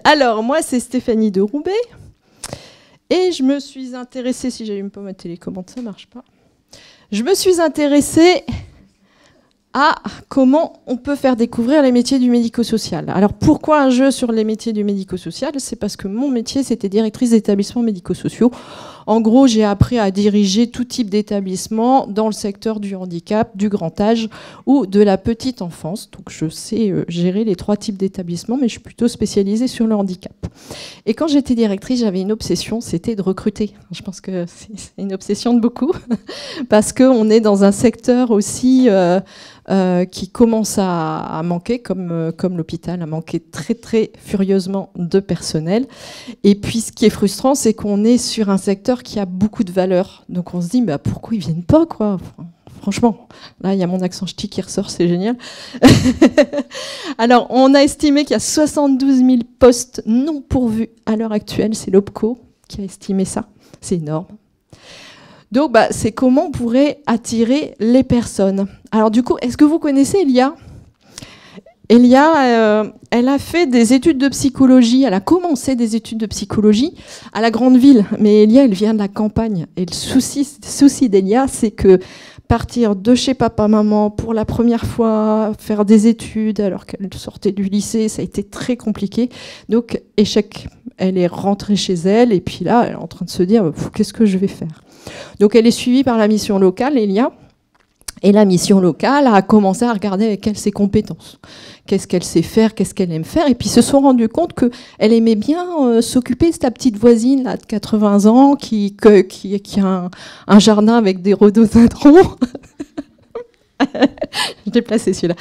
Alors, moi, c'est Stéphanie de Roubaix. Et je me suis intéressée, si j'allume pas ma télécommande, ça marche pas. Je me suis intéressée à comment on peut faire découvrir les métiers du médico-social. Alors pourquoi un jeu sur les métiers du médico-social? C'est parce que mon métier, c'était directrice d'établissements médico-sociaux. En gros, j'ai appris à diriger tout type d'établissement dans le secteur du handicap, du grand âge ou de la petite enfance. Donc je sais gérer les 3 types d'établissements, mais je suis plutôt spécialisée sur le handicap. Et quand j'étais directrice, j'avais une obsession, c'était de recruter. Je pense que c'est une obsession de beaucoup, parce qu'on est dans un secteur aussi qui commence à manquer, comme l'hôpital a manqué très très furieusement de personnel. Et puis ce qui est frustrant, c'est qu'on est sur un secteur qui a beaucoup de valeur. Donc on se dit, bah, pourquoi ils viennent pas, quoi? Franchement, là, il y a mon accent ch'ti qui ressort, c'est génial. Alors, on a estimé qu'il y a 72 000 postes non pourvus à l'heure actuelle. C'est l'OPCO qui a estimé ça. C'est énorme. Donc, bah, c'est comment on pourrait attirer les personnes. Alors, du coup, est-ce que vous connaissez Elia ? Elia, elle a fait des études de psychologie. Elle a commencé des études de psychologie à la grande ville. Mais Elia, elle vient de la campagne. Et le souci d'Elia, c'est que partir de chez papa-maman pour la première fois, faire des études alors qu'elle sortait du lycée, ça a été très compliqué. Donc, échec. Elle est rentrée chez elle et puis là, elle est en train de se dire qu'est-ce que je vais faire ? Donc, elle est suivie par la mission locale, Elia. Et la mission locale a commencé à regarder avec elle ses compétences. Qu'est-ce qu'elle sait faire, qu'est-ce qu'elle aime faire. Et puis, ils se sont rendus compte qu'elle aimait bien s'occuper de sa petite voisine là, de 80 ans qui a un jardin avec des rhododendrons. Je l'ai placé celui-là.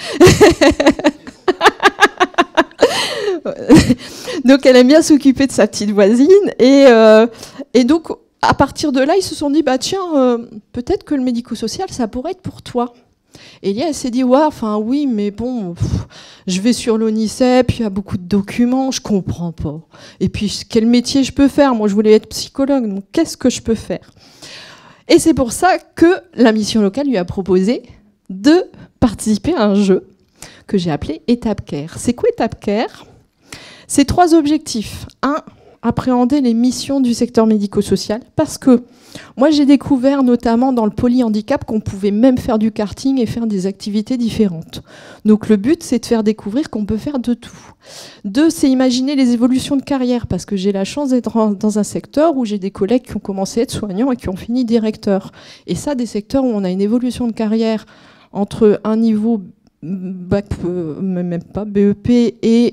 Donc, elle aime bien s'occuper de sa petite voisine. Et donc, à partir de là, ils se sont dit, bah tiens, peut-être que le médico-social, ça pourrait être pour toi. Et Elia, elle s'est dit, ouais, enfin oui, mais bon, je vais sur l'ONICEP, il y a beaucoup de documents, je comprends pas. Et puis, quel métier je peux faire? Moi, je voulais être psychologue, donc qu'est-ce que je peux faire? Et c'est pour ça que la mission locale lui a proposé de participer à un jeu que j'ai appelé Étape Care. C'est quoi Étape Care? C'est 3 objectifs. 1, appréhender les missions du secteur médico-social, parce que moi j'ai découvert notamment dans le polyhandicap qu'on pouvait même faire du karting et faire des activités différentes. Donc le but c'est de faire découvrir qu'on peut faire de tout. 2, c'est imaginer les évolutions de carrière, parce que j'ai la chance d'être dans un secteur où j'ai des collègues qui ont commencé à être soignants et qui ont fini directeurs. Et ça, des secteurs où on a une évolution de carrière entre un niveau bac, même pas BEP et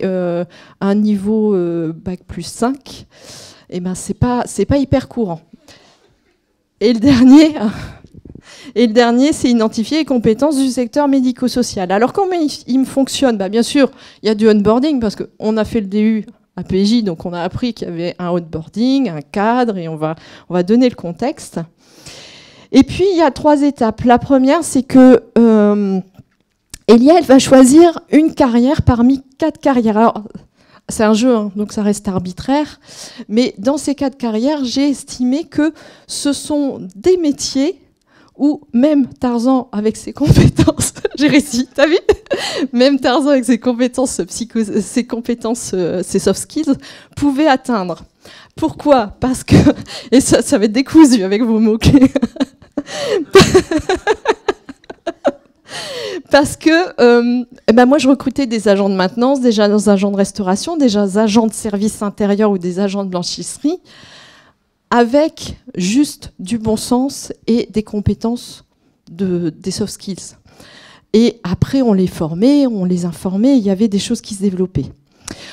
un niveau bac plus 5, et ben c'est pas hyper courant. Et le dernier, c'est identifier les compétences du secteur médico-social. Alors comment il fonctionne? Bah, bien sûr, il y a du onboarding parce qu'on a fait le DU à PJ, donc on a appris qu'il y avait un onboarding, un cadre, et on va donner le contexte. Et puis il y a 3 étapes. La première, c'est que Elia, elle va choisir une carrière parmi 4 carrières. Alors, c'est un jeu, hein, donc ça reste arbitraire. Mais dans ces 4 carrières, j'ai estimé que ce sont des métiers où même Tarzan, avec ses compétences, j'ai réussi, t'as vu? Même Tarzan, avec ses compétences ses soft skills, pouvait atteindre. Pourquoi? Parce que, et ça va être décousu avec vos mots-clés. Parce que moi, je recrutais des agents de maintenance, des agents de restauration, des agents de service intérieur ou des agents de blanchisserie, avec juste du bon sens et des compétences des soft skills. Et après, on les formait, on les informait, il y avait des choses qui se développaient.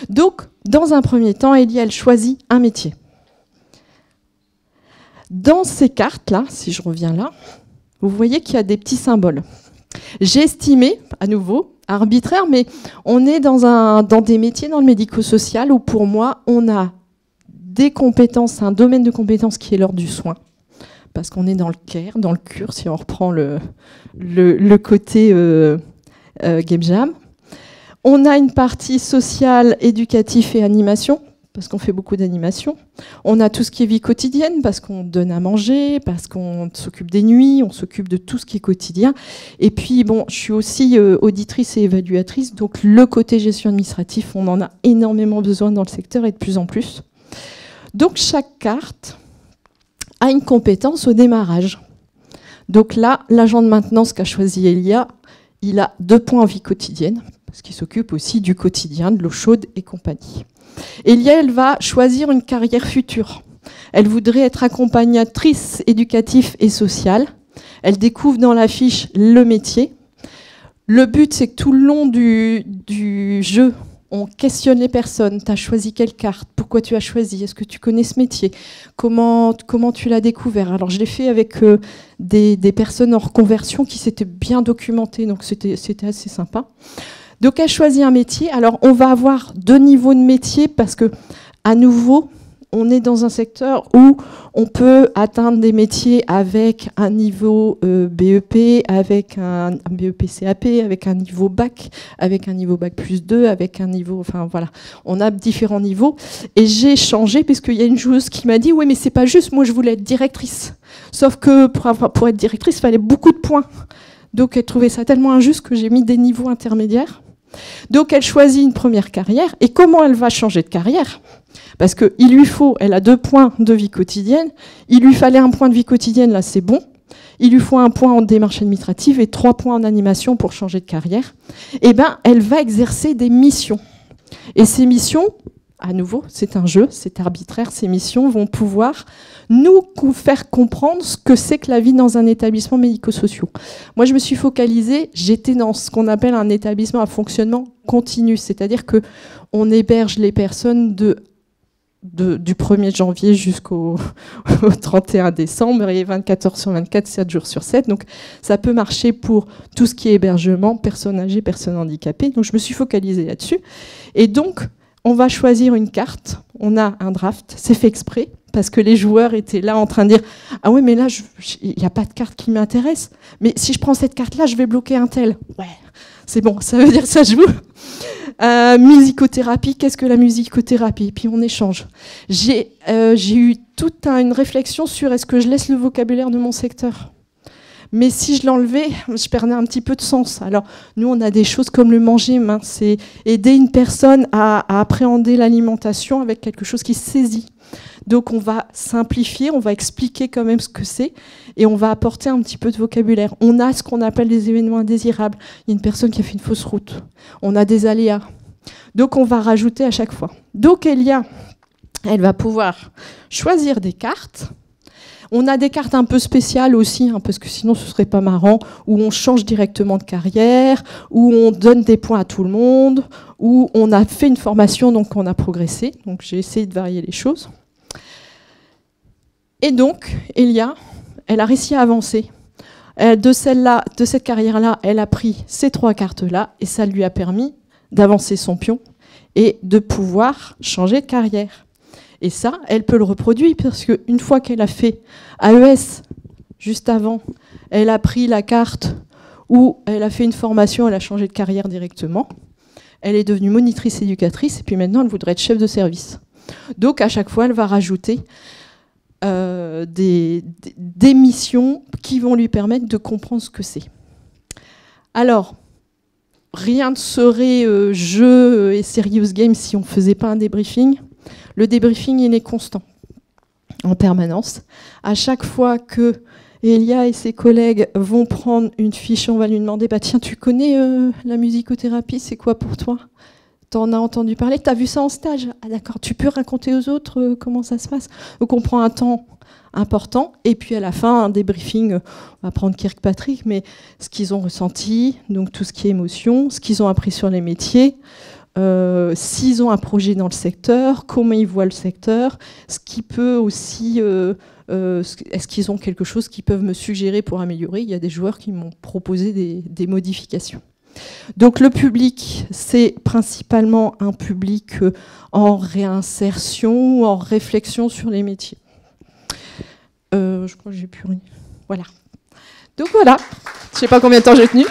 Donc, dans un premier temps, Elia, elle choisit un métier. Dans ces cartes-là, si je reviens là, vous voyez qu'il y a des petits symboles. J'ai estimé, à nouveau, arbitraire, mais on est dans des métiers dans le médico-social où, pour moi, on a des compétences, un domaine de compétences qui est l'ordre du soin, parce qu'on est dans le care, dans le cure, si on reprend le côté Game Jam. On a une partie sociale, éducative et animation, parce qu'on fait beaucoup d'animation. On a tout ce qui est vie quotidienne, parce qu'on donne à manger, parce qu'on s'occupe des nuits, on s'occupe de tout ce qui est quotidien. Et puis, bon, je suis aussi auditrice et évaluatrice, donc le côté gestion administrative, on en a énormément besoin dans le secteur et de plus en plus. Donc, chaque carte a une compétence au démarrage. Donc là, l'agent de maintenance qu'a choisi Elia, il a 2 points en vie quotidienne, parce qu'il s'occupe aussi du quotidien, de l'eau chaude et compagnie. Elia, elle va choisir une carrière future. Elle voudrait être accompagnatrice éducative et sociale. Elle découvre dans la fiche le métier. Le but, c'est que tout le long du jeu, on questionne les personnes. Tu as choisi quelle carte? Pourquoi tu as choisi? Est-ce que tu connais ce métier? Comment tu l'as découvert? Alors, je l'ai fait avec des personnes en reconversion qui s'étaient bien documentées, donc c'était assez sympa. Donc, elle choisit un métier. Alors, on va avoir 2 niveaux de métier parce que, à nouveau, on est dans un secteur où on peut atteindre des métiers avec un niveau BEP, avec un BEP CAP, avec un niveau bac, avec un niveau bac plus 2, avec un niveau... Enfin, voilà. On a différents niveaux. Et j'ai changé puisqu'il y a une joueuse qui m'a dit « Oui, mais c'est pas juste, moi, je voulais être directrice. » Sauf que pour être directrice, il fallait beaucoup de points. Donc, elle trouvait ça tellement injuste que j'ai mis des niveaux intermédiaires. Donc, elle choisit une première carrière. Et comment elle va changer de carrière? Parce qu'il lui faut, elle a 2 points de vie quotidienne. Il lui fallait un point de vie quotidienne, là, c'est bon. Il lui faut un point en démarche administrative et 3 points en animation pour changer de carrière. Eh bien, elle va exercer des missions. Et ces missions, à nouveau, c'est un jeu, c'est arbitraire. Ces missions vont pouvoir nous faire comprendre ce que c'est que la vie dans un établissement médico-social. Moi, je me suis focalisée, j'étais dans ce qu'on appelle un établissement à fonctionnement continu, c'est-à-dire qu'on héberge les personnes du 1er janvier jusqu'au 31 décembre, et 24 heures sur 24, 7 jours sur 7. Donc, ça peut marcher pour tout ce qui est hébergement, personnes âgées, personnes handicapées. Donc, je me suis focalisée là-dessus. Et donc, on va choisir une carte. On a un draft, c'est fait exprès, parce que les joueurs étaient là en train de dire « Ah oui, mais là, il n'y a pas de carte qui m'intéresse. Mais si je prends cette carte-là, je vais bloquer un tel. » Ouais, c'est bon, ça veut dire que ça joue. Musicothérapie, qu'est-ce que la musicothérapie? Et puis on échange. J'ai eu toute une réflexion sur est-ce que je laisse le vocabulaire de mon secteur? Mais si je l'enlevais, je perdais un petit peu de sens. Alors, nous, on a des choses comme le manger, c'est aider une personne à appréhender l'alimentation avec quelque chose qui se saisit. Donc, on va simplifier, on va expliquer quand même ce que c'est, et on va apporter un petit peu de vocabulaire. On a ce qu'on appelle des événements indésirables. Il y a une personne qui a fait une fausse route. On a des aléas. Donc, on va rajouter à chaque fois. Donc, Elia, elle va pouvoir choisir des cartes. On a des cartes un peu spéciales aussi, hein, parce que sinon ce serait pas marrant, où on change directement de carrière, où on donne des points à tout le monde, où on a fait une formation, donc on a progressé. Donc j'ai essayé de varier les choses. Et donc, Elia, elle a réussi à avancer. De cette carrière-là, elle a pris ces 3 cartes-là, et ça lui a permis d'avancer son pion et de pouvoir changer de carrière. Et ça, elle peut le reproduire, parce qu'une fois qu'elle a fait AES, juste avant, elle a pris la carte où elle a fait une formation, elle a changé de carrière directement. Elle est devenue monitrice éducatrice, et puis maintenant, elle voudrait être chef de service. Donc, à chaque fois, elle va rajouter des missions qui vont lui permettre de comprendre ce que c'est. Alors, rien ne serait jeu et serious game si on ne faisait pas un débriefing. Le débriefing, il est constant, en permanence. À chaque fois que Elia et ses collègues vont prendre une fiche, on va lui demander « Tiens, tu connais la musicothérapie, c'est quoi pour toi? T'en as entendu parler? T'as vu ça en stage? Ah d'accord, tu peux raconter aux autres comment ça se passe ?» Donc on prend un temps important, et puis à la fin, un débriefing, on va prendre Kirkpatrick, mais ce qu'ils ont ressenti, donc tout ce qui est émotion, ce qu'ils ont appris sur les métiers, s'ils ont un projet dans le secteur, comment ils voient le secteur, ce qui peut aussi, est-ce qu'ils ont quelque chose qu'ils peuvent me suggérer pour améliorer? Il y a des joueurs qui m'ont proposé des modifications. Donc le public, c'est principalement un public en réinsertion ou en réflexion sur les métiers. Je crois que j'ai plus rien. Voilà. Donc voilà, je ne sais pas combien de temps j'ai tenu.